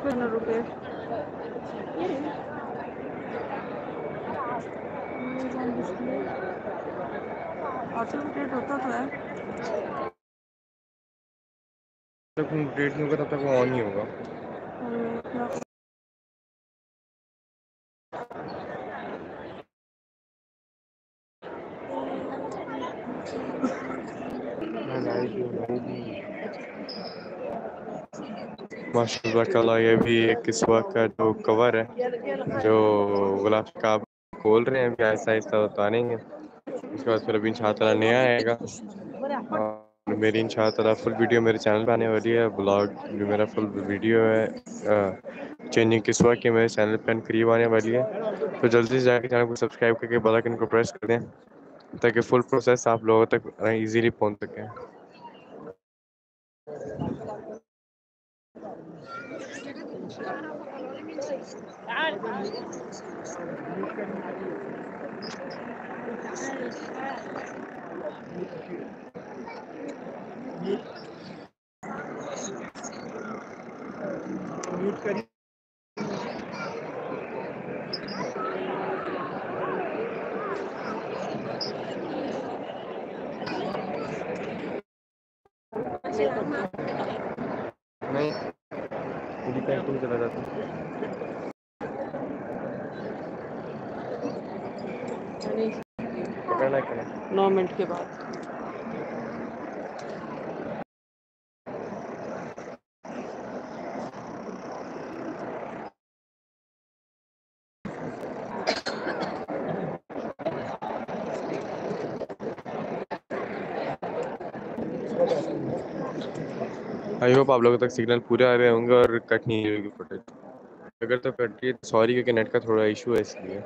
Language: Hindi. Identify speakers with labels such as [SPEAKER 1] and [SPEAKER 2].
[SPEAKER 1] पे न रुके। ऑटो अपडेट होता तो है।
[SPEAKER 2] जब तक अपडेट नहीं होगा तब तक वो ऑन नहीं होगा। माशाल्लाह कला ये भी एक किस्वा का जो कवर है जो गुलाब का आप खोल रहे हैं, अभी आहिस्ता आहिस्ता उतारेंगे। उसके बाद फिर अभी इंशाअल्लाह नया आएगा और मेरी इंशाअल्लाह फुल वीडियो मेरे चैनल पे आने वाली है। ब्लॉग जो मेरा फुल वीडियो है चेंजिंग किस्वा की मेरे चैनल पे करीब आने वाली है। तो जल्दी से जाकर चैनल को सब्सक्राइब करके बेल आइकन को प्रेस कर दें ताकि फुल प्रोसेस आप लोगों तक इजीली पहुंच सके। नहीं तुम चला जाता पकड़ना क्या
[SPEAKER 1] 9 मिनट के बाद।
[SPEAKER 2] आई होप आप लोगों तक सिग्नल पूरे आ रहे होंगे और कट नहीं होगी फुटेज। अगर तो कट रही है सॉरी क्योंकि नेट का थोड़ा इशू है इसलिए।